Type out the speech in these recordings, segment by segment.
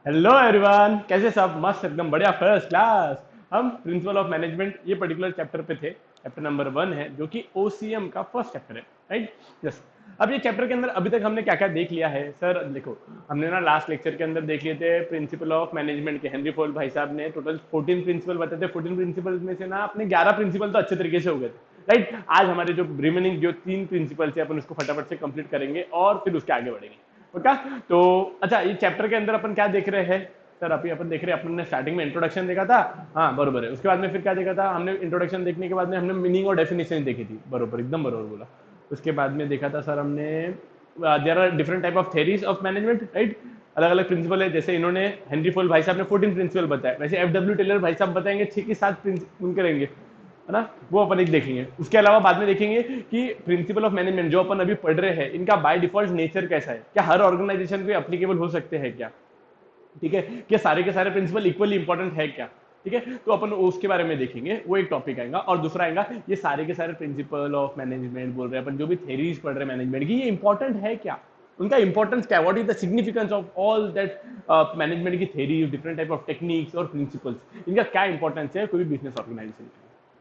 Hello everyone, कैसे सब? मस्त, एकदम बढ़िया, फर्स्ट क्लास। हम प्रिंसिपल ऑफ मैनेजमेंट ये पर्टिकुलर चैप्टर पे थे। चैप्टर नंबर 1 है, जो कि ओसीएम का फर्स्ट चैप्टर है। राइट? यस। अब ये चैप्टर के अंदर अभी तक हमने क्या क्या देख लिया है सर? देखो, हमने ना लास्ट लेक्चर के अंदर देख लिए थे प्रिंसिपल ऑफ मैनेजमेंट के। हेनरी फोर्ड भाई साहब ने टोटल 14 प्रिंसिपल बताए थे। 14 प्रिंसिपल में से ना अपने 11 प्रिंसिपल तो अच्छे तरीके से हो गए थे। राइट? आज हमारे जो रिमेनिंग जो 3 प्रिंसिपल है, अपन उसको फटाफट से कंप्लीट करेंगे और फिर उसके आगे बढ़ेंगे। ओके? तो अच्छा, ये चैप्टर के अंदर अपन क्या देख रहे हैं सर? अभी अपन देख रहे हैं, अपन ने स्टार्टिंग में इंट्रोडक्शन देखा था। हाँ, बरोबर है। उसके बाद में फिर क्या देखा था हमने? इंट्रोडक्शन देखने के बाद में हमने मीनिंग और डेफिनेशन देखी थी। बरोबर, एकदम बरोबर बोला। उसके बाद में देखा था सर हमने there are different type of theories of management. Right? अलग अलग प्रिंसिपल है। जैसे इन्होंने हेनरी फोल भाई साहब ने 14 प्रिंसिपल बताया, वैसे एफ टेलर भाई साहब बताएंगे 6 की 7 प्रिंसिपल करेंगे, है ना? वो अपन एक देखेंगे। उसके अलावा बाद में देखेंगे कि प्रिंसिपल ऑफ मैनेजमेंट जो अपन अभी पढ़ रहे हैं, इनका बाय डिफॉल्ट नेचर कैसा है, क्या हर ऑर्गेनाइजेशन पे एप्लीकेबल हो सकते हैं क्या? ठीक है? क्या सारे के सारे प्रिंसिपल इक्वली इंपॉर्टेंट है क्या? ठीक है, तो अपन उसके बारे में देखेंगे, वो एक टॉपिक आएगा। और दूसरा आएगा ये सारे के सारे प्रिंसिपल ऑफ मैनेजमेंट बोल रहे हैं अपन, जो भी थेरीज पढ़ रहे हैं मैनेजमेंट की, ये इंपॉर्टेंट है क्या? उनका इंपॉर्टेंस क्या? What is the significance of all that management की theories, different type of techniques और प्रिंसिपल्स, इनका क्या इंपॉर्टेंस है कोई भी बिजनेस ऑर्गेनाइजेशन?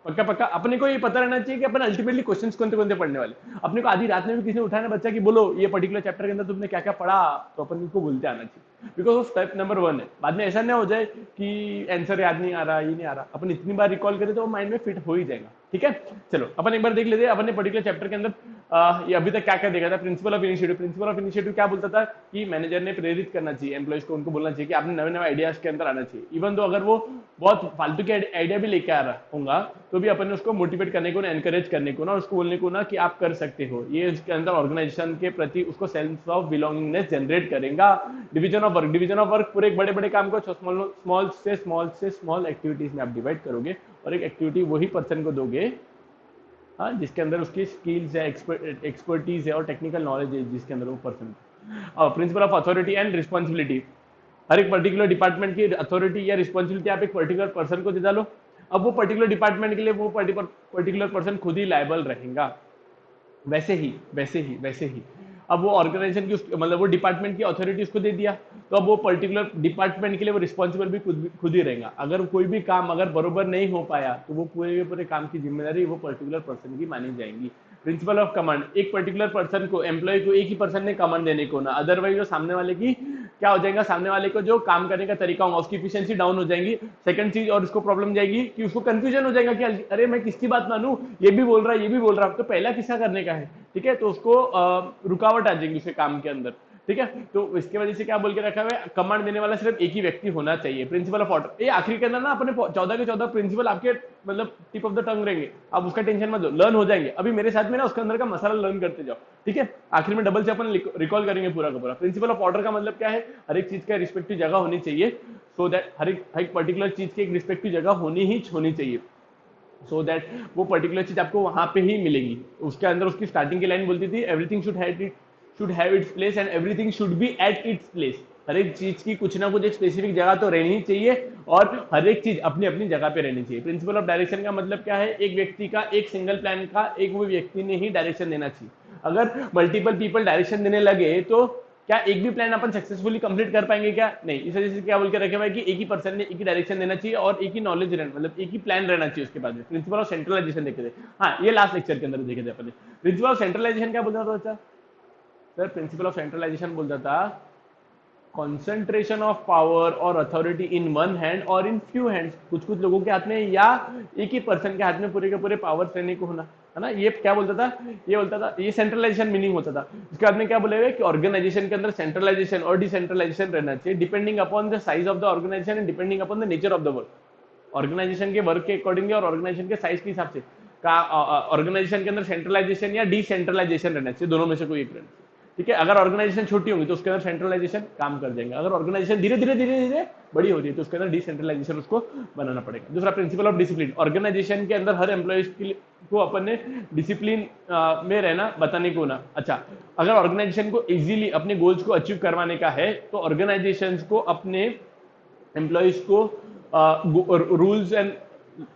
पक्का पक्का अपने को ये पता रहना चाहिए कि अपन अल्टीमेटली क्वेश्चंस कौन से पढ़ने वाले। अपने को आधी रात में भी किसी ने उठाना बच्चा कि बोलो ये पर्टिकुलर चैप्टर के अंदर तुमने क्या क्या पढ़ा, तो अपन को बोलते आना चाहिए, बिकॉज वो स्टेप नंबर 1 है। बाद में ऐसा ना हो जाए कि आंसर याद नहीं आ रहा, ये नहीं आ रहा, अपन इतनी बार रिकॉल करें तो वो माइंड में फिट हो ही जाएगा। ठीक है, चलो अपन एक बार देख लेते हैं। अपन ने पर्टिकुलर चैप्टर के अंदर ये अभी तक क्या क्या देखा था? Principle of initiative. Principle of initiative क्या बोलता था कि मैनेजर ने प्रेरित करना चाहिए एम्प्लॉइज को, उनको बोलना चाहिए कि आपने नए नए आइडियाज के अंदर आना चाहिए। इवन तो अगर वो बहुत फालतू के आइडिया भी लेके आ रहा होगा, तो भी अपन ने उसको मोटिवेट करने को ना, एनकरेज करने को ना, उसको बोलने को ना कि आप कर सकते हो। ये इसके अंदर ऑर्गेनाइजेशन के प्रति उसको सेंस ऑफ बिलोंगिंगनेस जनरेट करेगा। Division of work, division of work पूरे एक बड़े बड़े काम को स्मॉल से स्मॉल एक्टिविटीज में आप डिवाइड करोगे, और एक एक्टिविटी वही पर्सन को दोगे, हाँ, जिसके अंदर उसकी स्किल्स है, एक्सपर्टीज है और टेक्निकल नॉलेज है, जिसके अंदर वो पर्सन। और principle of authority and responsibility, हर एक पर्टिकुलर डिपार्टमेंट की अथॉरिटी या रिस्पॉन्सिबिलिटी आप एक पर्टिकुलर पर्सन को दे डालो। अब वो पर्टिकुलर डिपार्टमेंट के लिए वो पर्टिकुलर पर्सन खुद ही लायबल रहेगा। वैसे ही अब वो ऑर्गेनाइजेशन की मतलब वो डिपार्टमेंट की अथॉरिटी उसको दे दिया, तो अब वो पर्टिकुलर डिपार्टमेंट के लिए वो रिस्पॉन्सिबल भी खुद ही रहेगा। अगर कोई भी काम अगर बरोबर नहीं हो पाया, तो वो पूरे पूरे काम की जिम्मेदारी वो पर्टिकुलर पर्सन की मानी जाएगी। प्रिंसिपल ऑफ कमांड, एक पर्टिकुलर पर्सन को, एम्प्लॉय को एक ही पर्सन ने कमांड देने को ना, अदरवाइज वो सामने वाले की क्या हो जाएगा, सामने वाले को जो काम करने का तरीका होगा उसकी इफिशियंसी डाउन हो जाएगी। सेकंड चीज और उसको प्रॉब्लम जाएगी कि उसको कंफ्यूजन हो जाएगा कि अरे मैं किसकी बात मानूं, ये भी बोल रहा है ये भी बोल रहा है, तो पहला किसका करने का है? ठीक है, तो उसको रुकावट आ जाएगी उसके काम के अंदर। ठीक है, तो इसके वजह से क्या बोल के रखा हुआ है, कमांड देने वाला सिर्फ एक ही व्यक्ति होना चाहिए। प्रिंसिपल ऑफ ऑर्डर, ये आखिरी के अंदर ना अपने 14 के 14 प्रिंसिपल आपके मतलब टिप ऑफ द टंग रहेंगे, आप उसका टेंशन मत लो, लर्न हो जाएंगे। अभी मेरे साथ में ना उसके अंदर का मसाला लर्न करते जाओ। ठीक है, आखिर में डबल से अपन रिकॉल करेंगे पूरा का पूरा। प्रिंसिपल ऑफ ऑर्डर का मतलब क्या है? हर एक चीज का रिस्पेक्टिव जगह होनी चाहिए, सो दैट हर एक पर्टिकुलर चीज की एक रिस्पेक्टिव जगह होनी चाहिए, सो दैट वो पर्टिकुलर चीज आपको वहां पे ही मिलेगी। उसके अंदर उसकी स्टार्टिंग की लाइन बोलती थी, everything should have its place and everything should be at its place. हर एक चीज की कुछ ना कुछ एक स्पेसिफिक जगह तो रहनी ही चाहिए, और हर एक चीज अपनी अपनी जगह पे रहनी चाहिए। प्रिंसिपल ऑफ डायरेक्शन का मतलब क्या है? एक व्यक्ति का एक सिंगल प्लान का एक वो व्यक्ति ने ही डायरेक्शन देना चाहिए। अगर मल्टीपल पीपल डायरेक्शन देने लगे, तो क्या एक भी प्लान अपन सक्सेसफुली कंप्लीट कर पाएंगे क्या? नहीं। इस वजह से क्या बोल के रखे हुआ है कि एक ही पर्सन ने एक ही डायरेक्शन देना चाहिए और एक ही नॉलेज मतलब एक ही प्लान रहना चाहिए उसके पास में। प्रिंसिपल ऑफ सेंट्रलाइजेशन देखे थे, हाँ, ये लास्ट लेक्चर के अंदर देखे थे अपन। प्रिंसिपल ऑफ सेंट्रलाइजेशन क्या बोलता था बच्चा? सर प्रिंसिपल ऑफ सेंट्रलाइजेशन बोलता था कॉन्सेंट्रेशन ऑफ पावर और अथॉरिटी इन वन हैंड और इन फ्यू हैंड्स, कुछ कुछ लोगों के हाथ में या एक ही पर्सन के हाथ में पूरे के पूरे पावर रहने को होना, है ना? ये क्या बोलता था? ये बोलता था, ये सेंट्रलाइजेशन मीनिंग होता था। इसके बाद में क्या बोले हुए कि ऑर्गेनाइजेशन के अंदर सेंट्रलाइजेशन और डिसेंट्रलाइजेशन रहना चाहिए, depending upon the size of the organisation and depending upon the nature of the work. Organisation के वर्क के अकॉर्डिंगली और ऑर्गेनाइजेशन के साइज के हिसाब से का ऑर्गेनाइजेशन के अंदर सेंट्रलाइजेशन या डिसेंट्रलाइजेशन रहना चाहिए, दोनों में से कोई एक रहना चाहिए। ठीक है, अगर ऑर्गेनाइजेशन छोटी होगी तो उसके अंदर सेंट्रलाइजेशन काम कर जाएंगे, अगर ऑर्गेनाइजेशन धीरे धीरे बड़ी हो रही है तो उसके अंदर डिसेंट्रलाइजेशन उसको बनाना पड़ेगा। दूसरा प्रिंसिपल ऑफ डिसिप्लिन, ऑर्गेनाइजेशन के अंदर हर एम्प्लॉय को अपन ने डिसिप्लिन में रहना बताने को ना। अच्छा, अगर ऑर्गेनाइजेशन को इजीली अपने गोल्स को अचीव करवाने का है, तो ऑर्गेनाइजेशन को अपने एम्प्लॉयज को रूल्स एंड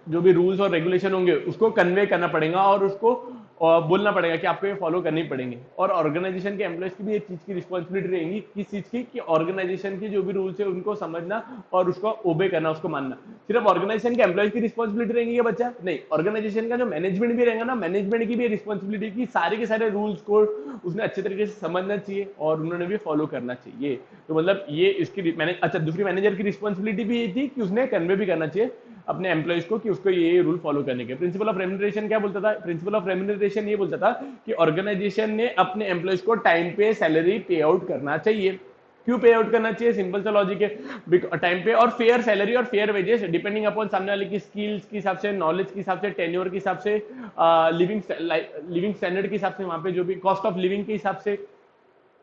जो भी रूल्स और रेगुलेशन होंगे उसको कन्वे करना पड़ेगा, और उसको और बोलना पड़ेगा कि आपको ये फॉलो करनी पड़ेंगे। और ऑर्गेनाइजेशन के एम्प्लॉयज की भी ये चीज की रिस्पॉन्सिबिलिटी रहेगी, किस चीज की, कि ऑर्गेनाइजेशन की जो भी रूल्स है उनको समझना और उसको ओबे करना, उसको मानना। सिर्फ ऑर्गेनाइजेशन के एम्प्लॉयज की रिस्पॉन्सिबिलिटी रहेगी क्या बच्चा? नहीं, ऑर्गेनाइजेशन का जो मैनेजमेंट भी रहेगा ना, मैनेजमेंट की भी रिस्पॉन्सिबिलिटी की सारे के सारे रूल्स को उसने अच्छे तरीके से समझना चाहिए और उन्होंने भी फॉलो करना चाहिए। तो मतलब ये इसकी अच्छा, दूसरी मैनेजर की रिस्पॉन्सिबिलिटी भी ये थी कि उसने कन्वे भी करना चाहिए अपने एम्प्लॉइज को कि उसको ये रूल फॉलो करने के। प्रिंसिपल ऑफ रेम्यूनरेशन क्या बोलता था? प्रिंसिपल ऑफ रेम्यूनरेशन ये बोलता था कि ऑर्गेनाइजेशन ने अपने एम्प्लॉइज को टाइम पे सैलरी पे आउट करना चाहिए। क्यों पे आउट करना चाहिए? सिंपल सा लॉजिक है, टाइम पे और फेयर सैलरी और फेयर वेजेस डिपेंडिंग अपॉन सामने वाले की स्किल्स के हिसाब से, नॉलेज के हिसाब से, टेन्योर के हिसाब से, लिविंग स्टैंडर्ड के हिसाब से, वहां पे जो भी कॉस्ट ऑफ लिविंग के हिसाब से।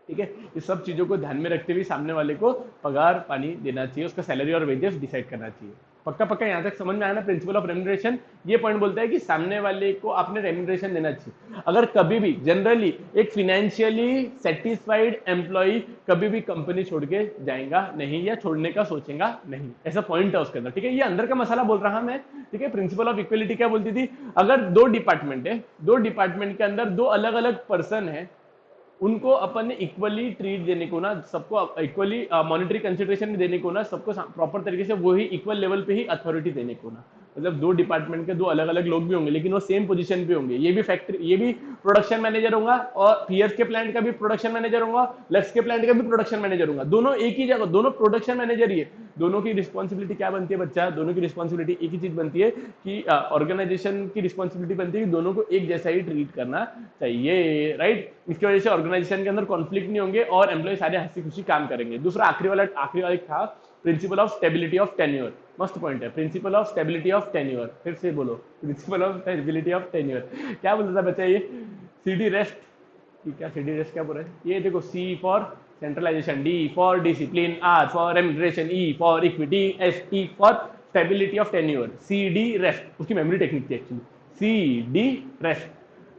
ठीक है, इस सब चीजों को ध्यान में रखते हुए सामने वाले को पगार पानी देना चाहिए, उसका सैलरी और वेजेस डिसाइड करना चाहिए। पक्का पक्का यहाँ तक समझ में आया ना? प्रिंसिपल ऑफ रेम्यूनरेशन ये पॉइंट बोलता है कि सामने वाले को आपने रेम्यूनरेशन देना चाहिए। अगर कभी भी जनरली एक फिनेंशियली सेटिस्फाइड एम्प्लॉय कभी भी कंपनी छोड़ के जाएगा नहीं या छोड़ने का सोचेगा नहीं, ऐसा पॉइंट है उसके अंदर। ठीक है, ये अंदर का मसाला बोल रहा मैं। ठीक है, प्रिंसिपल ऑफ इक्वलिटी क्या बोलती थी? अगर दो डिपार्टमेंट है, दो डिपार्टमेंट के अंदर दो अलग अलग पर्सन है, उनको अपन ने इक्वली ट्रीट देने को ना, सबको इक्वली मॉनिटरी कंसिडरेशन देने को ना, सबको प्रॉपर तरीके से वही इक्वल लेवल पे ही अथॉरिटी देने को ना। मतलब दो डिपार्टमेंट के दो अलग अलग लोग भी होंगे लेकिन वो सेम पोजीशन पे होंगे। ये भी फैक्ट्री, ये भी प्रोडक्शन मैनेजर होगा और पीएस के प्लांट का भी प्रोडक्शन मैनेजर होगा, लक्स के प्लांट का भी प्रोडक्शन मैनेजर होगा। दोनों एक ही जगह, दोनों प्रोडक्शन मैनेजर ही है। दोनों की रिस्पॉन्सिबिलिटी क्या बनती है बच्चा? दोनों की रिस्पॉन्सिबिलिटी एक ही चीज बनती है कि ऑर्गेनाइजेशन की रिस्पॉन्सिबिलिटी बनती है कि दोनों को एक जैसा ही ट्रीट करना चाहिए। राइट, इसकी वजह से ऑर्गेनाइजेशन के अंदर कॉन्फ्लिक्ट नहीं होंगे और एम्प्लॉय सारे हंसी खुशी काम करेंगे। दूसरा आखिरी वाला था principle of stability of tenure. मस्त पॉइंट है, principle of stability of tenure. फिर से बोलो, principle of stability of tenure. क्या बोलता था बच्चा ये? सीडी रेस्ट, क्या सीडी रेस्ट क्या बोल रहा है ये? देखो, C for centralization, D for discipline, R for remuneration, E for equity, S T for stability of tenure, C D rest. उसकी मेमोरी टेक्निक थी actually, C D rest.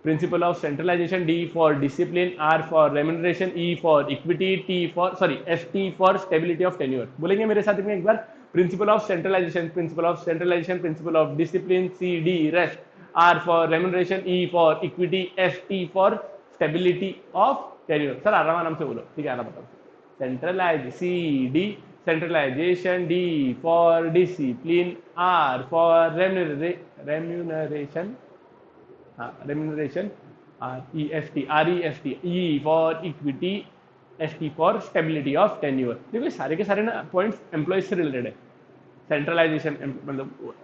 Principal of centralization, D for discipline, R for remuneration, E for equity, T for S T for stability of tenure. बोलेंगे मेरे साथ में एक बार? Principle of centralisation, principle of centralisation, principle of discipline, C D rest, R for remuneration, E for equity, S T for stability of tenure. Sir आराम से बोलो, ठीक है? आराम बताओ। Centralize, C D centralization, D for discipline, R for remuneration, remuneration, REST, E for equity, ST for stability of tenure. देखो सारे के सारे ना पॉइंट्स एम्प्लॉयज से रिलेटेड है। सेंट्रलाइजेशन मतलब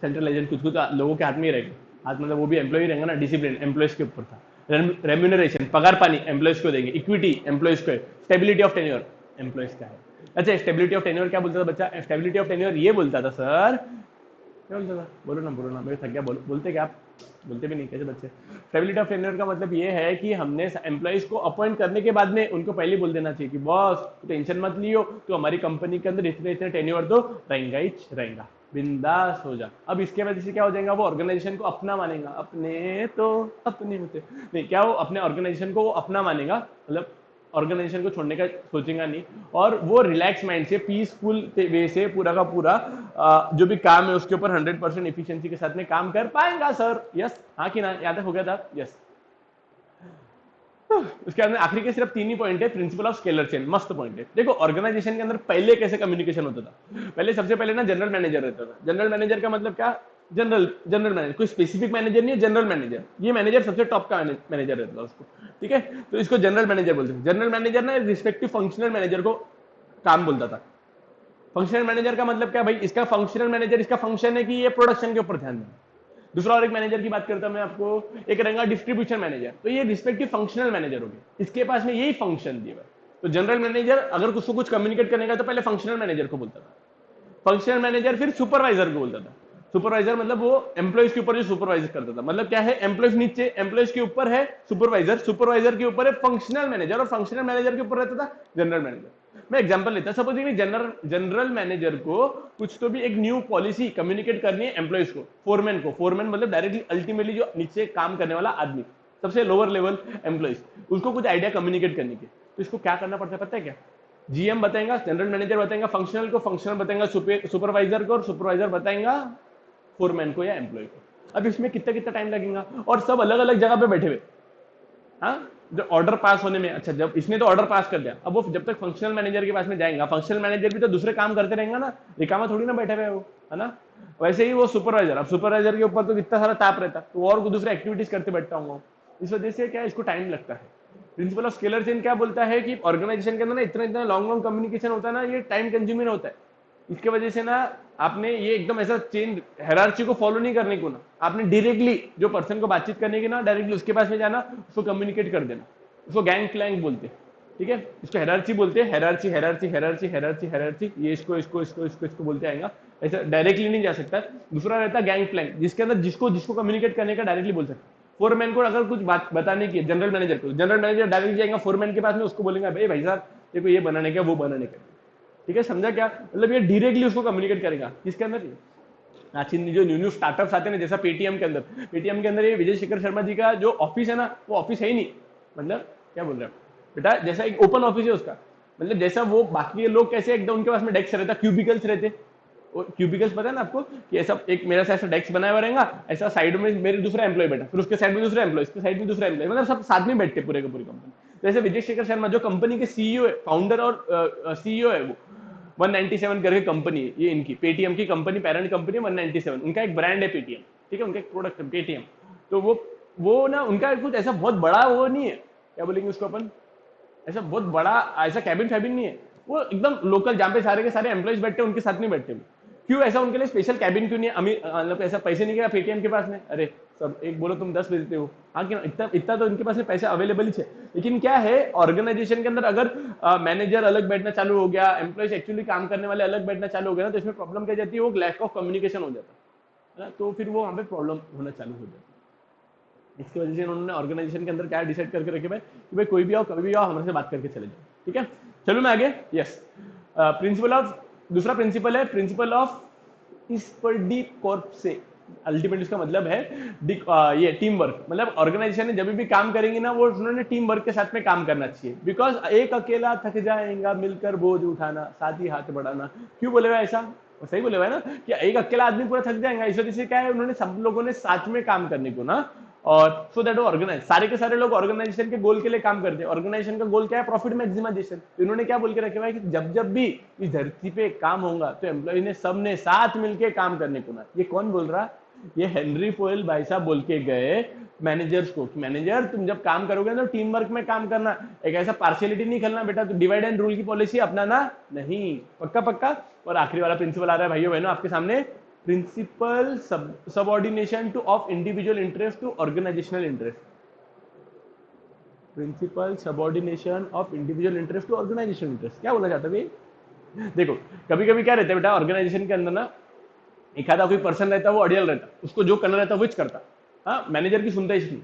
सेंट्रलाइजेशन कुछ कुछ लोगों के हाथ में ही रहेगा, हाथ मतलब वो भी एम्प्लॉय रहेगा ना। डिसिप्लिन एम्प्लॉयज के ऊपर था। रेम्यूनरेशन पगार पानी एम्प्लॉयज को देंगे, इक्विटी एम्प्लॉयज को है, स्टेबिलिटी ऑफ टेन्योर एम्प्लॉयज का है। अच्छा, स्टेबिलिटी ऑफ टेन्योर क्या बोलता था बच्चा? स्टेबिलिटी ऑफ टेन्योर ये बोलता था सर, क्या बोलता था? बोलो ना, मैं थक गया। बोलते क्या आप? बोलते भी नहीं, कैसे बच्चे? स्टेबिलिटी ऑफ टेन्योर का मतलब ये है कि हमने एम्प्लॉइज को अपॉइंट करने के बाद में उनको पहले बोल देना चाहिए कि बॉस टेंशन मत लियो, तो हमारी कंपनी के अंदर इतने इतने टेन्योर तो रहेगा ही रहेगा, बिंदास हो जा। अब इसके वजह से क्या हो जाएगा? वो ऑर्गेनाइजेशन को अपना मानेगा। अपने तो अपने होते नहीं, क्या वो अपने ऑर्गेनाइजेशन को वो अपना मानेगा, मतलब ऑर्गेनाइजेशन को छोड़ने का सोचेगा नहीं, और वो रिलैक्स माइंड से, पीसफुल वे से पूरा का पूरा जो भी काम है उसके ऊपर 100% एफिशिएंसी के साथ में काम कर पाएगा सर। यस, हाँ कि ना? याद हो गया था? यस। उसके अंदर आखिरी के सिर्फ 3 ही पॉइंट है। प्रिंसिपल ऑफ स्केलर चेन, मस्त पॉइंट है। देखो ऑर्गेनाइजेशन के अंदर पहले कैसे कम्युनिकेशन होता था? पहले सबसे पहले ना जनरल मैनेजर रहता था। जनरल मैनेजर का मतलब क्या? जनरल मैनेजर, कोई स्पेसिफिक मैनेजर नहीं है, जनरल मैनेजर। ये मैनेजर सबसे टॉप का मैनेजर रहता है उसको, ठीक है? तो इसको जनरल मैनेजर बोलते हैं। जनरल मैनेजर ना रिस्पेक्टिव फंक्शनल मैनेजर को काम बोलता था। फंक्शनल मैनेजर का मतलब क्या भाई? इसका फंक्शनल मैनेजर, इसका फंक्शन है कि ये प्रोडक्शन के ऊपर ध्यान देना। दूसरा और एक मैनेजर की बात करता हूं मैं आपको, एक रहेगा डिस्ट्रीब्यूशन मैनेजर। तो ये रिस्पेक्टिव फंक्शनल मैनेजर हो गए, इसके पास में यही फंक्शन दिया है। तो जनरल मैनेजर अगर उसको कुछ कम्युनिकेट करने का तो पहले फंक्शनल मैनेजर को बोलता था। फंक्शनल मैनेजर फिर सुपरवाइजर को बोलता था। सुपरवाइजर मतलब वो एम्प्लॉइज के ऊपर जो सुपरवाइज करता था। मतलब क्या है? एम्प्लॉइज नीचे, एम्प्लॉइज के ऊपर है सुपरवाइजर, सुपरवाइजर के ऊपर है फंक्शनल मैनेजर, और फंक्शनल मैनेजर के ऊपर रहता था जनरल मैनेजर। मैं एग्जांपल लेता, सपोज जनरल मैनेजर को कुछ तो भी एक न्यू पॉलिसी कम्युनिकेट करनी है एम्प्लॉइज को, फोरमैन को। फोरमैन मतलब डायरेक्टली अल्टीमेटली जो नीचे काम करने वाला आदमी, सबसे लोअर लेवल एम्प्लॉइज, उसको कुछ आइडिया कम्युनिकेट करने के। तो इसको क्या करना पड़ता है पता है क्या? जीएम बताएगा, जनरल मैनेजर बताएगा फंक्शनल को, फंक्शनल बताएगा सुपरवाइजर को, और सुपरवाइजर बताएगा फोरमैन को या एम्प्लॉय को। अब इसमें कितना कितना टाइम लगेगा, और सब अलग अलग जगह पे बैठे हुए। हाँ, जो ऑर्डर पास होने में, अच्छा जब इसने तो ऑर्डर पास कर दिया, अब वो जब तक फंक्शनल मैनेजर के पास में जाएगा, फंक्शनल मैनेजर भी तो दूसरे काम करते रहेंगे ना, रिकामा थोड़ी ना बैठे हुए वो, है ना। वैसे ही वो सुपरवाइजर, अब सुपरवाइजर के ऊपर तो कितना सारा ताप रहता, तो वो और दूसरे एक्टिविटीज करते बैठता हूँ। इस वजह से क्या है, इसको टाइम लगता है। प्रिंसिपल ऑफ स्केलर चेन क्या बोलता है कि ऑर्गेनाइजेशन के अंदर ना इतना इतना लॉन्ग लॉन्ग कम्युनिकेशन होता है ना, ये टाइम कंज्यूमिंग होता है। इसके वजह से ना आपने ये एकदम ऐसा चेन हायरार्की को फॉलो नहीं करने को ना, आपने डायरेक्टली जो पर्सन को बातचीत करने की ना, डायरेक्टली उसके पास में जाना, उसको कम्युनिकेट कर देना। उसको गैंग क्लैंग बोलते हैं, ठीक है, इसको हायरार्की बोलते हैं, hierarchy hierarchy hierarchy hierarchy hierarchy, ये इसको इसको इसको इसको इसको बोलते आएगा। ऐसा डायरेक्टली नहीं जा सकता। दूसरा रहता है गैंग प्लैंक, जिसके अंदर जिसको जिसको कम्युनिकेट करने का डायरेक्टली बोल सकता है। फोरमैन को अगर कुछ बात बताने की है, जनरल मैनेजर को, जनरल मैनेजर डायरेक्ट जाएगा फोरमैन के पास में, उसको बोलेंगे भाई भाई साहब देखो ये बनाने का वो बनाने का, ठीक है, समझा क्या, मतलब ये डायरेक्टली उसको कम्युनिकेट करेगा। किसके अंदर, आज जो न्यू न्यू स्टार्टअप्स आते हैं जैसा पेटीएम के अंदर, पेटीएम के अंदर ये विजय शेखर शर्मा जी का जो ऑफिस है ना, वो ऑफिस है ही नहीं, मतलब क्या बोल रहे हैं बेटा, जैसा एक ओपन ऑफिस है उसका, मतलब जैसा वो बाकी के लोग कैसे एकदम उनके पास में डेस्क रहता, क्यूबिकल्स रहते, क्यूबिकल्स पता है ना आपको, कि ऐसा एक मेरा ऐसा डेस्क बनाया हुआ रहेगा, ऐसा साइड में मेरे दूसरा एम्प्लॉय बैठा, फिर उसके साइड में दूसरा एम्प्लॉय, इसके साइड में दूसरा एम्प्लॉय, मतलब सब साथ में बैठते पूरे का पूरी कंपनी। जैसे विजय शेखर शर्मा जो कंपनी के सीईओ है, फाउंडर और सीईओ है, वो 197 करके कंपनी है ये, इनकी पेटीएम की कंपनी, पेरेंट कंपनी 197, उनका एक ब्रांड है पेटीएम, ठीक है, उनका एक प्रोडक्ट है पेटीएम। तो वो ना उनका कुछ ऐसा बहुत बड़ा वो नहीं है, क्या बोलेंगे उसको अपन, ऐसा बहुत बड़ा ऐसा कैबिन फैबिन नहीं है, वो एकदम लोकल जहाँ पे सारे के सारे एम्प्लॉयज बैठते हैं उनके साथ नहीं बैठते। क्यों ऐसा उनके लिए स्पेशल कैबिन क्यों नहीं है, मतलब ऐसा पैसे नहीं गया पेटीएम के पास में, अरे सब एक बोलो तुम 10 भेजते हो, हाँ क्यों, इतना इतना तो इनके पास में पैसा अवेलेबल ही है। लेकिन क्या है, ऑर्गेनाइजेशन के अंदर अगर मैनेजर अलग बैठना चालू हो गया, एम्प्लॉयज एक्चुअली काम करने वाले अलग बैठना चालू हो गया ना, तो इसमें प्रॉब्लम क्या जाती है, वो लैक ऑफ कम्युनिकेशन हो जाता है ना, तो फिर वो वहाँ पे प्रॉब्लम होना चालू हो जाता है। इसकी वजह से उन्होंने ऑर्गेनाइजेशन के अंदर क्या डिसाइड करके रखे भाई कि भाई कोई भी आओ कभी भी आओ हमारे से बात करके चले जाओ, ठीक है। चलो मैं आगे, यस, प्रिंसिपल ऑफ, दूसरा प्रिंसिपल है प्रिंसिपल ऑफ इस्पर्डी कॉर्प से, अल्टीमेट इसका मतलब है ये टीम वर्क, मतलब ऑर्गेनाइजेशन ने जब भी काम करेंगे ना, वो उन्होंने टीम वर्क के साथ में काम करना चाहिए, बिकॉज एक अकेला थक जाएगा, मिलकर बोझ उठाना, साथ ही हाथ बढ़ाना। क्यों बोले हुआ ऐसा, वो सही बोले हुआ है ना, कि एक अकेला आदमी पूरा थक जाएगा, इस वजह से क्या है, उन्होंने सब लोगों ने साथ में काम करने को ना, और सो दैट वो ऑर्गेनाइज, सारे के सारे लोग ऑर्गेनाइजेशन के गोल के लिए काम करते हैं। ऑर्गेनाइजेशन का गोल क्या है, प्रॉफिट मैक्सिमाइजेशन। तो इन्होंने क्या बोल के रखे हुआ है कि जब जब भी इस धरती पे काम होगा तो एम्प्लॉय ने सबने साथ मिलके काम करने को ना। ये कौन बोल रहा, ये हेनरी फोयल भाई साहब बोल के गए मैनेजर्स को, मैनेजर तुम जब काम करोगे तो टीम वर्क में काम करना, एक ऐसा पार्शियलिटी नहीं खेलना बेटा, तो डिवाइड एंड रूल की पॉलिसी अपनाना नहीं, पक्का पक्का। और आखिरी वाला प्रिंसिपल आ रहा है भाइयों बहनों आपके सामने, principle subordination to of individual interest to organisational interest, principle subordination of individual interest to organisational interest. क्या बोला जाता है, देखो कभी कभी क्या रहता है बेटा, ऑर्गेनाइजेशन के अंदर ना एक आधा कोई पर्सन रहता है, वो अड़ियल रहता, उसको जो करना रहता है वो करता, हाँ मैनेजर की सुनता इसलिए,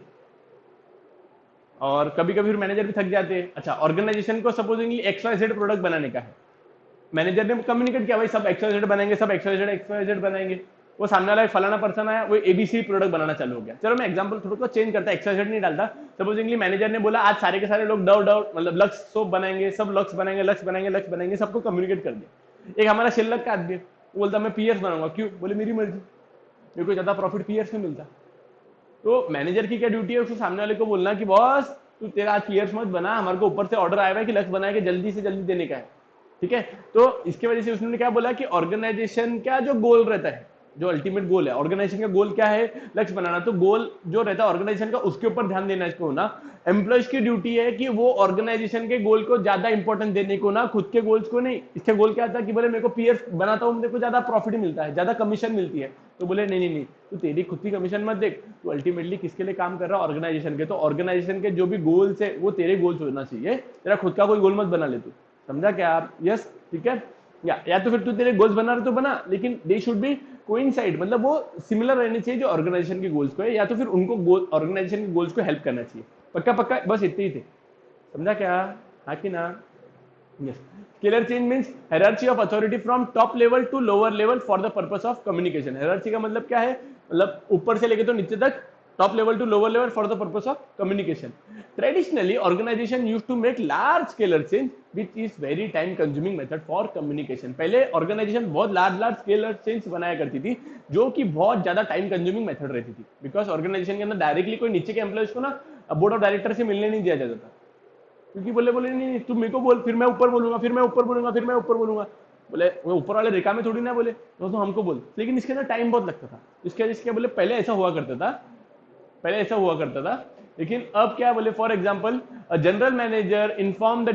और कभी कभी मैनेजर भी थक जाते हैं। अच्छा, ऑर्गेनाइजेशन को सपोजिंगली XYZ प्रोडक्ट बनाने का है, मैनेजर ने कम्युनिकेट किया भाई सब XYZ बनाएंगे, सब XYZ बनाएंगे, वो सामने वाला एक फलाना पर्सन आया, वो ABC प्रोडक्ट बनाना चालू हो गया। चलो मैं एग्जांपल थोड़ा चेंज करता, XYZ नहीं डालता, सपोजिंगली मैनेजर ने बोला आज सारे के सारे लोग डव डव मतलब लक्स सोप बनाएंगे, सब लक्स बनाएंगे, लक्स बनाएंगे, लक्स बनाएंगे, सबको कम्युनिकेट कर दिया। एक हमारा शिल्लक का आदमी बोलता मैं पीएस बनाऊंगा, क्यों, बोले मेरी मर्जी, मेरे को ज्यादा प्रॉफिट पीएस में मिलता। तो मैनेजर की क्या ड्यूटी है, उसको सामने वाले को बोलना कि बॉस तू तेरा आज पीएस मत बना, हमारे को ऊपर से ऑर्डर आया है कि लक्ष्य बना के जल्दी से जल्दी देने का है, ठीक है। तो इसके वजह से उसने क्या बोला कि ऑर्गेनाइजेशन का जो गोल रहता है, जो अल्टीमेट गोल है ऑर्गेनाइजेशन का गोल क्या है, लक्ष्य बनाना, तो गोल जो रहता है ऑर्गेनाइजेशन का उसके ऊपर ध्यान देना इसको ना। एम्प्लॉयज की ड्यूटी है कि वो ऑर्गेनाइजेशन के गोल को ज्यादा इंपॉर्टेंस देने को ना, खुद के गोल्स को नहीं। इसके गोल क्या था कि बोले मेरे को पीएफ बनाता हूँ, मेरे को ज्यादा प्रॉफिट मिलता है, ज्यादा कमीशन मिलती है, तो बोले नहीं नहीं नहीं, तू तेरी खुद की कमीशन मत देख, तू अल्टीमेटली किसके लिए काम कर रहा है, ऑर्गेनाइजेशन के। तो ऑर्गेनाइजेशन के जो भी गोल्स है वो तेरे गोल्स होना चाहिए, तेरा खुद का कोई गोल मत बना ले तू, समझा क्या आप, यस ठीक है। या तो फिर तू तेरे गोल्स बना रहे तो बना, लेकिन दे शुड बी कोइंसाइड, मतलब वो सिमिलर रहने चाहिए जो ऑर्गेनाइजेशन के गोल्स को है, या तो फिर उनको गोल ऑर्गेनाइजेशन के गोल्स को हेल्प करना चाहिए। पक्का पक्का, बस इतने ही थे, समझा क्या, हाँ कि ना, yes. Scalar change means hierarchy of authority from top level to lower level for the purpose of communication. Hierarchy का मतलब क्या है, मतलब ऊपर से लेके तो नीचे तक top level to lower level for the purpose of communication. Traditionally, organization used to make large scale change, which is very time consuming method for communication. पहले organization बहुत large scale change बनाया करती थी, जो कि बहुत ज्यादा time consuming method रहती थी, because organization के अंदर directly कोई नीचे के employees को ना board of director से मिलने नहीं दिया जाता था, क्योंकि बोले बोले नहीं तुम मेरे को बोल, फिर मैं ऊपर बोलूंगा, फिर मैं ऊपर बोलूंगा, फिर मैं ऊपर बोलूंगा, बोले वो ऊपर वाले रेखा में थोड़ी ना बोले तो हमको बोल, लेकिन इसके अंदर टाइम बहुत लगता था, इसके वजह से बोले पहले ऐसा हुआ करता था, पहले ऐसा हुआ करता था, लेकिन अब क्या बोले, for example general manager inform the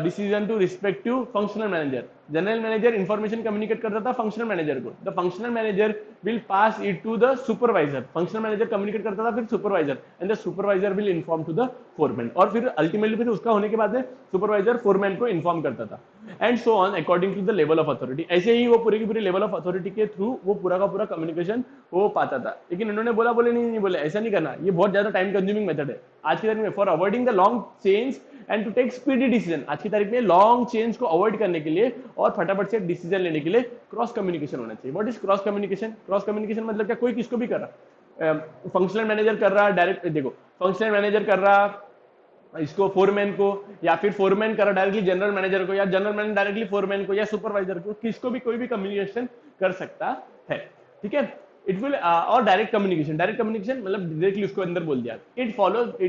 decision to respective functional manager, general manager information communicate करता था फंक्शनल मैनेजर को, the functional manager will pass it to the supervisor, functional manager communicate करता था फिर supervisor, and the supervisor will inform to the foreman, और फिर ultimately फिर उसका होने के बाद में सुपरवाइजर फोरमैन को इन्फॉर्म करता था, and so on according to the level of authority. ऐसे ही वो पूरी की पूरी लेवल ऑफ अथॉरिटी के थ्रू वो पूरा का पूरा कम्युनिकेशन हो पाता था, लेकिन इन्होंने बोला बोले नहीं बोले ऐसा नहीं करना, ये बहुत ज्यादा टाइम कंज्यूमिंग मेथड है आज की तारीख में, for avoiding the long change and to take speedy decision, आज की तारीख में लॉन्ग चेंज को अवॉइड करने के लिए और फटाफट से डिसीजन लेने के लिए क्रॉस कम्युनिकेशन होना चाहिए। What is cross communication? Cross communication मतलब क्या, कोई किसको भी कर रहा, फंक्शनल मैनेजर कर रहा डायरेक्ट, देखो फंक्शनल मैनेजर कर रहा इसको फोरमैन को, या फिर फोरमैन कर रहा डायरेक्टली जनरल मैनेजर को, या जनरल मैनेजर डायरेक्टली फोरमैन को, या सुपरवाइजर को, किसको भी कोई भी कम्युनिकेशन कर सकता है, ठीक है। इट विल और डायरेक्ट कम्युनिकेशन मतलब डायरेक्टली उसको अंदर बोल दिया। It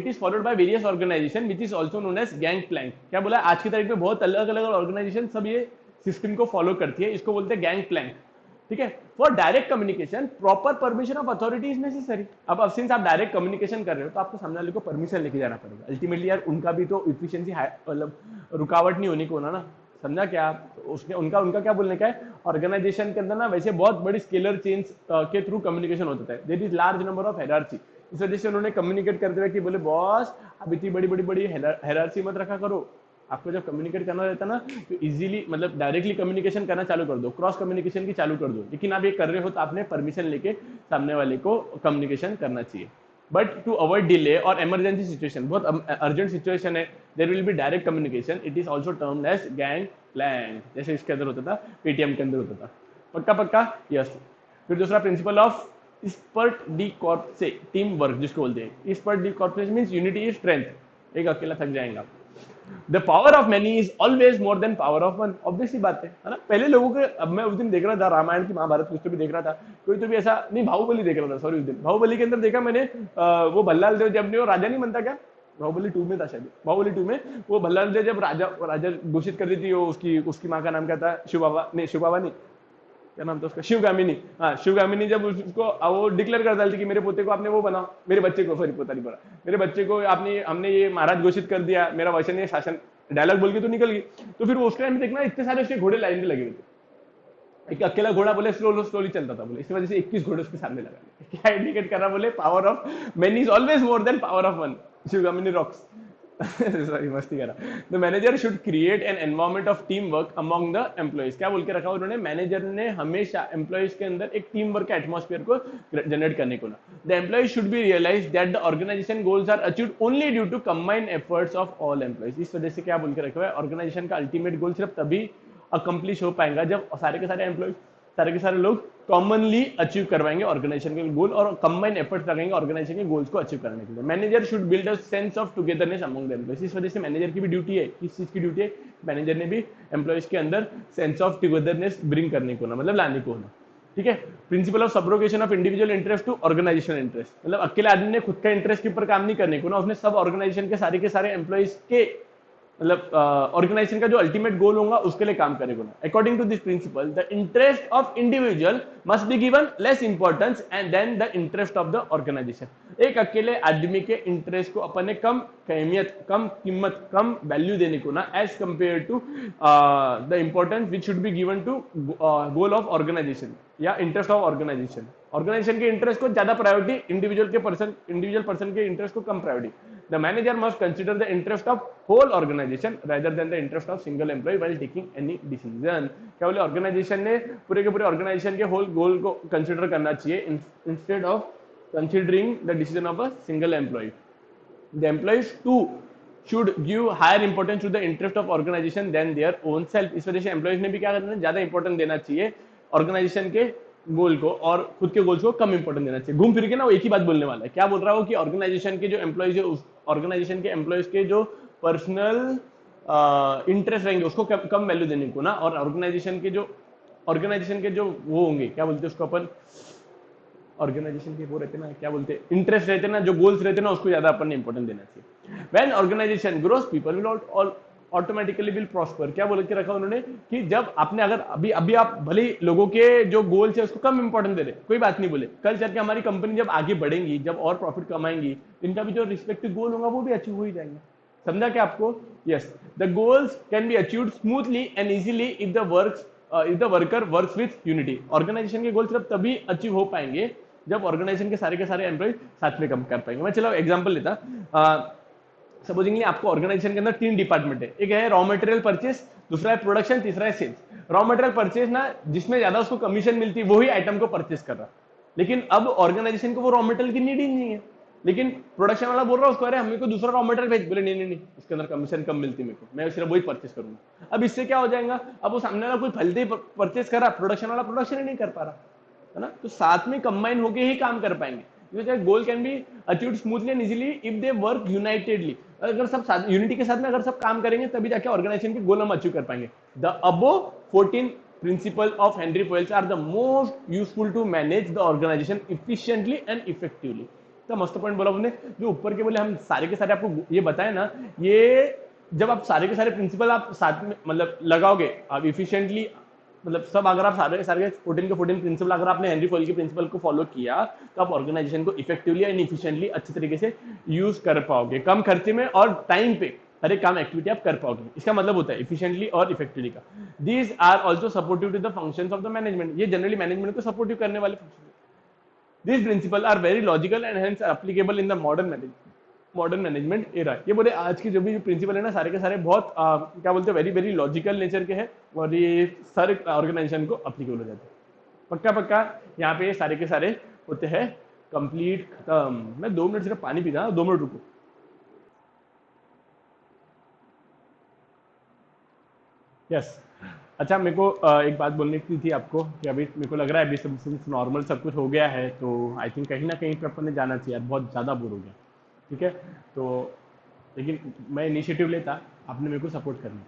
is followed by various organisation which is also known as gang plank. क्या बोला, आज की तारीख में बहुत अलग अलग ऑर्गेनाइजेशन सब ये सिस्टम को फॉलो करती है, इसको बोलते हैं गैंग प्लैंक, ठीक है। For direct communication proper permission of authority is necessary. अब सिंस आप डायरेक्ट कम्युनिकेशन कर रहे हो तो आपको सामने वाले को परमिशन लेके जाना पड़ेगा, अल्टीमेटली यार उनका भी तो इफिशिएंसी मतलब रुकावट नहीं होनी को ना, समझा क्या? उसके उनका क्या बोलने का है, ऑर्गेनाइजेशन के अंदर ना वैसे बहुत बड़ी स्केलर चेंज के थ्रू कम्युनिकेशन होता है, there is large number of hierarchy, इस वजह से उन्होंने कम्युनिकेट करते हुए कि बोले बॉस अब इतनी बड़ी बड़ी बड़ी हायरार्की मत रखा करो, आपको जब कम्युनिकेट करना रहता ना तो इजीली मतलब डायरेक्टली कम्युनिकेशन करना चालू कर दो, क्रॉस कम्युनिकेशन की चालू कर दो, लेकिन आप ये कर रहे हो तो आपने परमिशन लेके सामने वाले को कम्युनिकेशन करना चाहिए। बट टू अवॉइड डिले और इमरजेंसी सिचुएशन, बहुत अर्जेंट सिचुएशन है, there will be direct communication, it is also termed as gang plank, जैसे इसके अंदर होता था, पेटीएम के अंदर होता था। पक्का पक्का, यस। फिर दूसरा principle of esprit de corps से टीम वर्क जिसको बोलते हैं, esprit de corporation means unity is strength, एक अकेला थक जाएगा। The power of many is always more than power of one, obviously बात है ना। पहले लोगों के, अब मैं उस दिन देख रहा था रामायण की महाभारत कुछ तो भी देख रहा था, कोई तो भी ऐसा नहीं, बाहुबली देख रहा था, सॉरी उस दिन बाहुबली के अंदर देखा मैंने, वो भल्लाल देव जब ने वो राजा नहीं बनता क्या, बाहुबली 2 में था शायद, बाहुबली 2 में वो भल्लाल देव जब राजा घोषित कर दी थी, वो उसकी माँ का नाम क्या था, शिवबाबा नहीं क्या नाम था उसका, शिवगामिनी, हाँ शिवगामिनी, जब उसको वो डिक्लेयर कर डालती कि मेरे पोते को आपने वो बनाओ, मेरे बच्चे को, सॉरी पोता नहीं बना, मेरे बच्चे को हमने ये महाराज घोषित कर दिया, मेरा वचन ये शासन, डायलॉग बोल के तो निकल गई, तो फिर वो उस टाइम देखना इतने सारे उसके घोड़े लाइन में लगे हुए थे, एक अकेला घोड़ा बोले स्लोली चलता था, बोले इस वजह से 21 घोड़े उसके सामने लगा, क्या इंडिकेट कर रहा, बोले power of many is always more than power of one, Shivagamini rocks. Sorry मस्ती करा। The manager should create an environment of team work among the employees, क्या बोल के रखा उन्होंने, मैनेजर ने हमेशा एम्प्लॉइज के अंदर एक टीम वर्क के एटमॉस्फेयर को जनरेट करने को ना, the employees should be realise that the organisation goals are achieved only due to combined efforts of all employees. इस वजह से क्या बोल के रखा है, ऑर्गेनाइजेशन का अल्टीमेट गोल सिर्फ तभी अकम्प्लिश हो पाएगा जब सारे के सारे एम्प्लॉइज, सारे के सारे लोग कॉमनली अचीव करवाएंगे ऑर्गेनाइजेशन के गोल और कंबाइंड एफर्ट्स लगाएंगे ऑर्गेनाइजेशन के गोल्स को अचीव करने के लिए। Manager should build a sense of togetherness among the employees, इस वजह से मैनेजर की भी ड्यूटी है, किस चीज की ड्यूटी है, मैनेजर ने भी एम्प्लॉइज के अंदर सेंस ऑफ टुगेदरनेस ब्रिंग करने को ना, मतलब लाने को ना, ठीक है। Principle of subrogation of individual interest to organisation interest, मतलब अकेले आदमी ने खुद का इंटरेस्ट के ऊपर काम नहीं करने को ना, उसने सब ऑर्गेनाइजेशन के सारे एम्प्लॉइज के मतलब ऑर्गेनाइजेशन का जो अल्टीमेट गोल होगा उसके लिए काम करेगा। According to this principle the interest of individual must be given less importance and then the interest of the organisation. एक अकेले आदमी के इंटरेस्ट को अपन ने कम अहमियत, कम कीमत, कम वैल्यू देने को ना, as compare to the importance which should be given to goal of organization या इंटरेस्ट ऑफ ऑर्गेनाइजेशन। ऑर्गेनाइजेशन के इंटरेस्ट को ज्यादा प्रायोरिटी, इंडिविजुअल पर्सन के इंटरेस्ट को कम priority. The manager must consider the interest of whole organization rather than the interest of single employee while taking any decision। क्या बोले, organisation ने पूरे के पूरे ऑर्गेनाइजेशन के होल गोल को कंसिडर करना चाहिए instead of considering the decision of a single employee. The employees to should give higher importance to the interest of organization than their own self। इस वजह से एम्प्लॉइज ने भी क्या करना है, ज्यादा इंपॉर्टेंस देना चाहिए ऑर्गेनाइजेशन के गोल को और खुद के गोल्स को कम इंपॉर्टेंस देना चाहिए। घूम फिर के ना वो एक ही बात बोलने वाला है। क्या बोल रहा है वो कि ऑर्गेनाइजेशन के जो एम्प्लॉयज है, उस ऑर्गेनाइजेशन के एम्प्लॉयज के जो पर्सनल इंटरेस्ट रहेंगे उसको कम वैल्यू देने को ना, और ऑर्गेनाइजेशन के जो वो होंगे, क्या बोलते हैं उसको अपन, ऑर्गेनाइजेशन के वो रहते ना, क्या बोलते हैं, इंटरेस्ट रहते ना, जो गोल्स रहते ना, उसको ज्यादा अपन ने इंपॉर्टेंस देना चाहिए। When organisation grows people will automatically will prosper. क्या बोल के रखा उन्होंने कि जब आपने अगर अभी अभी आप भले ही लोगों के जो गोल्स है उसको कम इंपॉर्टेंस दे रहे, कोई बात नहीं बोले, कल चल के हमारी कंपनी जब आगे बढ़ेंगी, जब और प्रॉफिट कमाएंगी, इनका भी जो रिस्पेक्टिव गोल होगा वो भी अचीव हो ही जाएंगे। समझा क्या आपको? Yes, the goals can be achieved smoothly and easily if the worker works with unity. Organisation के गोल सिर्फ तभी अचीव हो पाएंगे जब ऑर्गेनाइजेशन के सारे एम्प्लॉय साथ में काम कर पाएंगे। मैं चलो एग्जांपल लेता, सपोजिंगली आपको ऑर्गेनाइजेशन के अंदर 3 डिपार्टमेंट है, एक है रॉ मटेरियल परचेस, दूसरा है प्रोडक्शन, तीसरा है सेल्स। रॉ मटेरियल परचेस ना, जिसमें ज्यादा उसको कमीशन मिलती है वही आइटम को परचेस कर रहा, लेकिन अब ऑर्गेनाइजेशन को वो रॉ मटेरियल की नीड ही नहीं है। लेकिन प्रोडक्शन वाला बोल रहा है उसको, अरे हमें को दूसरा रॉ मटेरियल भेज, बोले नहीं नहीं नहीं, उसके अंदर कमीशन कम मिलती है मेरे को, मैं सिर्फ वही परचेस करूंगा। अब इससे क्या हो जाएगा, अब वो सामने वाला कोई फलते ही परचेस कर रहा, प्रोडक्शन वाला प्रोडक्शन ही नहीं कर पा रहा है ना। तो साथ में कंबाइन होके ही काम कर पाएंगे। Goal can be achieved smoothly and easily if they work unitedly. अगर सब साथ यूनिटी के साथ में अगर सब काम करेंगे तभी जाके ऑर्गेनाइजेशन के गोल हम अचीव कर पाएंगे। The above 14 principle of Henri Fayol's are the most useful to manage the organization efficiently and effectively. तो मस्त पॉइंट बोला हमने, जो ऊपर के बोले हम सारे के सारे आपको ये बताए ना, ये जब आप सारे के सारे प्रिंसिपल आप साथ में मतलब लगाओगे, आप इफिशिएंटली मतलब सब, अगर आप सारे सारे 14 के 14 प्रिंसिपल अगर आपने हेनरी फॉयल के प्रिंसिपल को फॉलो किया तो आप ऑर्गेनाइजेशन को इफेक्टिवली एंड इफिशिएंटली अच्छे तरीके से यूज कर पाओगे, कम खर्चे में और टाइम पे हर एक काम एक्टिविटी आप कर पाओगे। इसका मतलब होता है इफिशिएंटली और इफेक्टिवली का। These are also supportive to the functions of the management. ये जनरली मैनेजमेंट को सपोर्टिव करने वाले function. These principles are very logical and hence applicable in the modern management era. ये बोले आज की जो भी प्रिंसिपल है ना, सारे के सारे बहुत क्या बोलते हैं, वेरी वेरी लॉजिकल नेचर के हैं और ये सारे ऑर्गेनाइजेशन को अप्लीकेबल हो जाते हैं। पक्का पक्का यहाँ पे सारे के सारे होते हैं कंप्लीट खत्म। मैं 2 मिनट सिर्फ पानी पीता, 2 मिनट रुको। यस, अच्छा मेरे को एक बात बोलने की थी आपको कि अभी मेरे को लग रहा है अभी सब नॉर्मल सब कुछ हो गया है, तो आई थिंक कहीं ना कहीं पर अपन ने जाना चाहिए यार, बहुत ज़्यादा बोर हो गया। ठीक है, तो लेकिन मैं इनिशिएटिव लेता, आपने मेरे को सपोर्ट करना,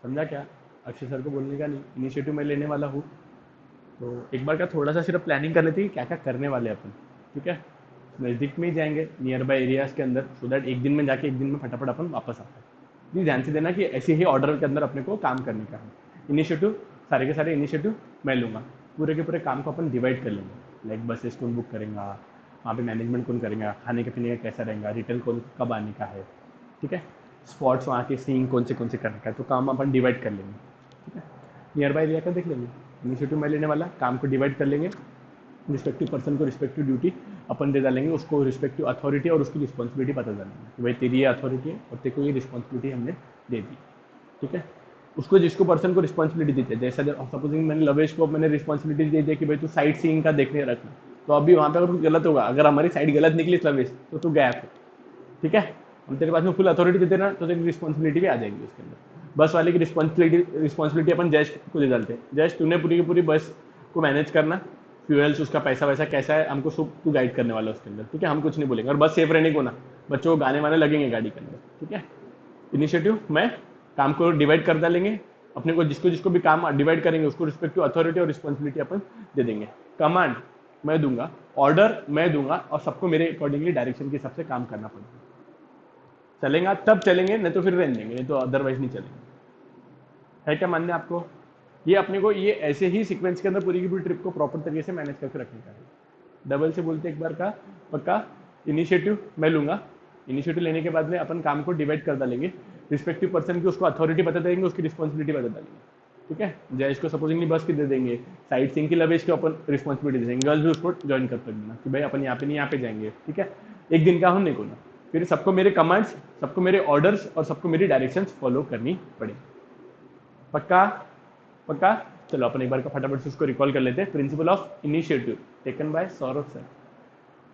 समझा क्या? अक्षय सर को बोलने का नहीं, इनिशिएटिव मैं लेने वाला हूँ। तो एक बार का थोड़ा सा सिर्फ प्लानिंग कर लेते हैं कि क्या क्या करने वाले हैं अपन। ठीक है, नज़दीक में ही जाएंगे नियर बाय एरियाज़ के अंदर, सो दैट एक दिन में जाके एक दिन में फटाफट अपन वापस आते हैं। प्लीज़ ध्यान से देना कि ऐसे ही ऑर्डर के अंदर अपने को काम करने का है। इनिशिएटिव सारे के सारे इनिशिएटिव मैं लूँगा, पूरे के पूरे काम को अपन डिवाइड कर लेंगे। लाइक बसेस कौन बुक करेगा, वहाँ पे मैनेजमेंट कौन करेगा, खाने के पीने का कैसा रहेगा, रिटेल कौन कब आने का है, ठीक है, स्पॉट्स वहाँ के सीइंग कौन से करने का है, तो काम अपन डिवाइड कर लेंगे। ठीक है, नियर बाय एरिया का देख लेंगे, इनिशिएटिव मैं लेने वाला, काम को डिवाइड कर लेंगे, रिस्पेक्टिव पर्सन को रिस्पेक्टिव ड्यूटी अपन दे डालेंगे, उसको रिस्पेक्टिव अथॉरिटी और उसकी रिस्पॉन्सिबिलिटी पता डालेंगे कि भाई तेरी ये अथॉरिटी है और तेरे को ये रिस्पॉन्सिबिलिटी हमने दे दी। ठीक है, उसको जिसको पर्सन को रिस्पॉन्सिबिलिटी देते हैं, जैसा सपोजिंग मैंने लवेश को मैंने रिस्पॉन्सिबिलिटी दे दी कि भाई तू साइड सीइंग का देखने रखना, तो अभी वहाँ पे अगर कुछ गलत होगा, अगर हमारी साइड गलत निकली लवेश तो तू गया फिर। ठीक है, हम तेरे पास में फुल अथॉरिटी देते ना, तो तेरी रिस्पॉन्सिबिलिटी भी आ जाएगी उसके अंदर। बस वाले की रिस्पॉन्सिबिलिटी अपन जैश को दे डालते हैं, जैश तूने पूरी की पूरी बस को मैनेज करना, फ्यूल्स उसका पैसा वैसा कैसा है हमको सब तू गाइड करने वाला उसके अंदर। ठीक है, हम कुछ नहीं बोलेंगे, और बस सेफ रहने को ना, बच्चों को गाने वाने लगेंगे गाड़ी के अंदर। ठीक है, इनिशिएटिव मैं काम को डिवाइड कर डालेंगे, अपने को जिसको जिसको भी काम डिवाइड करेंगे उसको रिस्पेक्टिव अथॉरिटी और रिस्पॉन्सिबिलिटी अपन दे देंगे। कमांड मैं दूंगा, ऑर्डर मैं दूंगा, और सबको मेरे अकॉर्डिंगली डायरेक्शन के हिसाब से काम करना पड़ेगा। चलेगा तब चलेंगे, नहीं तो फिर रहने देंगे, नहीं तो अदरवाइज नहीं चलेंगे। है क्या मानने आपको? ये अपने को ये ऐसे ही सीक्वेंस के अंदर पूरी की पूरी ट्रिप को प्रॉपर तरीके से मैनेज करके रखने का है। डबल से बोलते एक बार का पक्का, इनिशिएटिव मैं लूंगा, इनिशिएटिव लेने के बाद में अपन काम को डिवाइड कर डालेंगे, रिस्पेक्टिव पर्सन की उसको अथॉरिटी बता देंगे, उसकी रिस्पॉन्सिबिलिटी बता डालेंगे। ठीक है, जयेश को सपोजिंगली बस की दे देंगे, साइड सीइंग की लवेश के अपन रिस्पॉन्सिबिलिटी दे देंगे, गर्ल्स भी उसको ज्वाइन कर देना कि भाई अपन यहाँ पे नहीं यहाँ पे जाएंगे। ठीक है, एक दिन का होने को ना, फिर सबको मेरे कमांड्स, सबको मेरे ऑर्डर्स और सबको मेरी डायरेक्शंस फॉलो करनी पड़ेगी। पक्का पक्का, चलो अपन एक बार का फटाफट से उसको रिकॉल कर लेते हैं। Principle of initiative taken by Saurabh sir,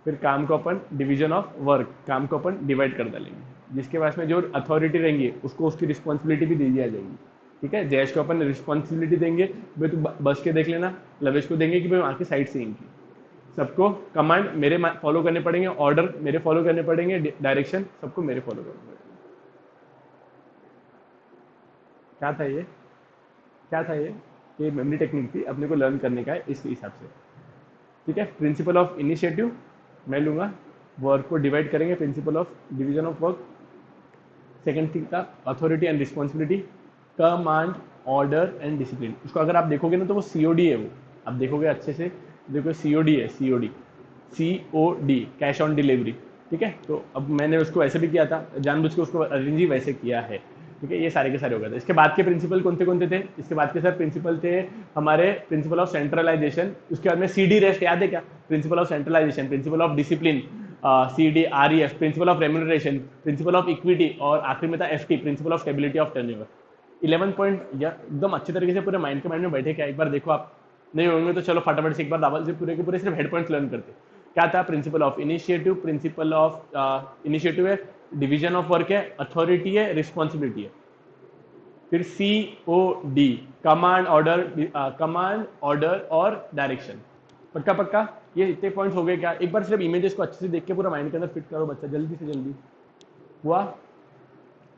फिर काम को अपन डिवीजन ऑफ वर्क, काम को अपन डिवाइड कर डालेंगे, जिसके पास में जो अथॉरिटी रहेंगी उसको उसकी रिस्पॉन्सिबिलिटी भी दे दिया जाएगी। ठीक है। जयेश को अपन रिस्पॉन्सिबिलिटी देंगे, भाई तू बस के देख लेना, लवेश को देंगे कि भाई वहाँ की साइड सीइंग की, सबको कमांड मेरे फॉलो करने पड़ेंगे, ऑर्डर मेरे फॉलो करने पड़ेंगे, डायरेक्शन सबको मेरे फॉलो करने पड़ेंगे। क्या था ये, क्या था ये मेमोरी टेक्निक थी, अपने को लर्न करने का है इस हिसाब से। ठीक है। प्रिंसिपल ऑफ इनिशिएटिव मैं लूंगा, वर्क को डिवाइड करेंगे, principle of division of work. Second thing था authority and responsibility, command order and discipline. उसको अगर आप देखोगे ना तो वो सीओडी है, वो आप देखोगे अच्छे से, देखो सीओडी है, COD, COD cash on delivery. ठीक है। तो अब मैंने उसको ऐसे भी किया था, जानबूझ के उसको अरेंज ही वैसे किया है। ठीक है। ये सारे के सारे हो गए थे। इसके बाद के प्रिंसिपल कौन थे इसके बाद के सर प्रिंसिपल थे हमारे, प्रिंसिपल ऑफ सेंट्रलाइजेशन, उसके बाद में सीडी रेस्ट याद है क्या, principle of centralisation, principle of discipline, CDREF, principle of remuneration, principle of equity, और आखिरी में था FT, principle of stability of turnover. 11 point एकदम अच्छे तरीके से पूरे माइंड के माइंड में बैठे क्या, एक बार देखो आप नहीं होंगे तो चलो फटाफट से एक बार दावल से पूरे के पूरे सिर्फ हेड पॉइंट्स लर्न करते। क्या था, principle of initiative, principle of initiative है, डिवीजन ऑफ वर्क है, अथॉरिटी है, रिस्पॉन्सिबिलिटी है, फिर COD command order, command order और डायरेक्शन। पक्का पक्का ये इतने पॉइंट्स हो गए क्या, एक बार सिर्फ इमेजेस को अच्छे से देख के पूरा माइंड के अंदर फिट करो बच्चा, जल्दी से जल्दी। हुआ,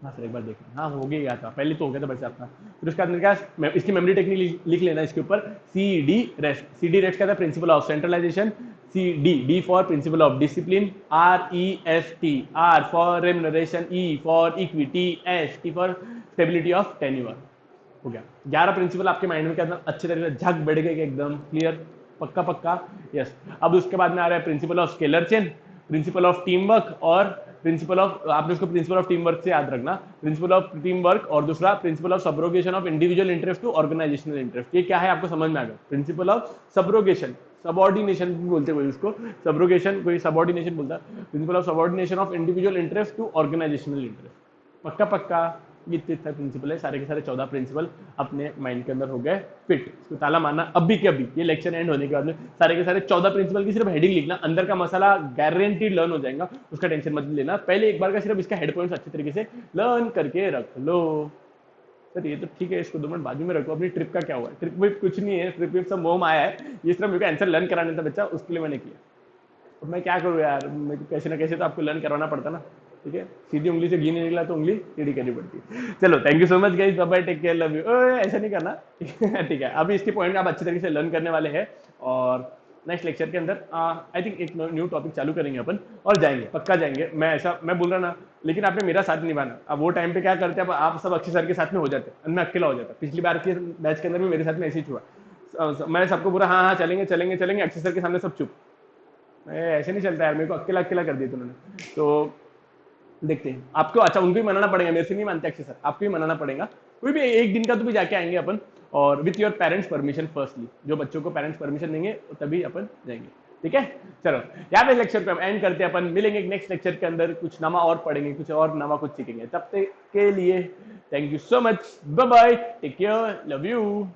हाँ सर एक बार देखें, हाँ हो गया था, पहले तो हो गया था बच्चा अपना। फिर उसके बाद क्या, इसकी मेमोरी टेक्निक लिख लेना इसके ऊपर, CD रेस्ट। CD रेस्ट का था principle of centralisation, D for principle of discipline, REST, R for remuneration, E for equity, ST for stability of tenure. हो गया 11 प्रिंसिपल आपके माइंड में क्या अच्छे तरीके से झक बैठ गए एकदम क्लियर, पक्का पक्का यस। अब उसके बाद में आ रहा है principle of scalar chain, principle of team work, और प्रिंसिपल ऑफ, आपने उसको प्रिंसिपल ऑफ टीम वर्क से याद रखना, प्रिंसिपल ऑफ टीम वर्क, और दूसरा principle of subrogation of individual interest to organisational interest. ये क्या है आपको समझ में आ गया, प्रिंसिपल ऑफ सब्रोगेशन, सबऑर्डिनेशन बोलते कोई उसको, सब्रोगेशन कोई सबऑर्डिनेशन बोलता, principle of subordination of individual interest to organisational interest. पक्का पक्का ये इतने प्रिंसिपल है, सारे के सारे 14 प्रिंसिपल अपने माइंड के अंदर हो गए फिट। इसको ताला मारना अभी के अभी, ये लेक्चर एंड होने के बाद में सारे के सारे 14 प्रिंसिपल की सिर्फ हेडिंग लिखना, अंदर का मसाला गारंटीड लर्न हो जाएगा, उसका टेंशन मत लेना, पहले एक बार का सिर्फ इसका हेड पॉइंट्स अच्छे तरीके से लर्न करके रख लो। सर ये तो ठीक है, इसको 2 मिनट बाजू में रखो। अपनी ट्रिप का क्या हुआ, ट्रिप में कुछ नहीं है, ट्रिप में सब मोम आया है, ये सिर्फ मेरे को आंसर लर्न कराने था बच्चा, उसके लिए मैंने किया। तो मैं क्या करूँ यार, मेरे को कैसे ना कैसे तो आपको लर्न करवाना पड़ता ना। ठीक है, सीधी उंगली से घी नहीं निकला तो उंगली टेढ़ी करनी पड़ती है। चलो thank you so much guys, bye bye, take care, love you. ऐसा नहीं करना ठीक है, अभी इसके पॉइंट आप अच्छी तरीके से लर्न करने वाले हैं, और नेक्स्ट लेक्चर के अंदर आई थिंक एक न्यू टॉपिक चालू करेंगे अपन, और जाएंगे, पक्का जाएंगे। मैं बोल रहा ना, लेकिन आपने मेरा साथ निभाना। अब वो टाइम पे क्या करते हैं, अब आप सब अक्षय सर के साथ में हो जाते हैं, मैं अकेला हो जाता। पिछली बार के बैच के अंदर भी मेरे साथ में ऐसे ही हुआ, मैं सबको पूरा हाँ हाँ चलेंगे चलेंगे चलेंगे, अक्षय सर के सामने सब चुप। ऐसे नहीं चलता यार, मेरे को अकेला अकेला कर दिया तुमने। तो देखते हैं आपको, अच्छा उनको भी मनाना पड़ेगा, मेरे से नहीं मानते अक्षय सर, आपको भी मनाना पड़ेगा। कोई भी एक दिन का तो भी जाके आएंगे अपन, और with your parents permission firstly, जो बच्चों को पेरेंट्स परमिशन देंगे तभी अपन जाएंगे। ठीक है, चलो यहाँ पे लेक्चर पे हम एंड करते हैं, अपन मिलेंगे नेक्स्ट लेक्चर के अंदर, कुछ नवा और पढ़ेंगे, कुछ और नवा कुछ सीखेंगे। तब तक के लिए thank you so much, bye bye, take care, love you.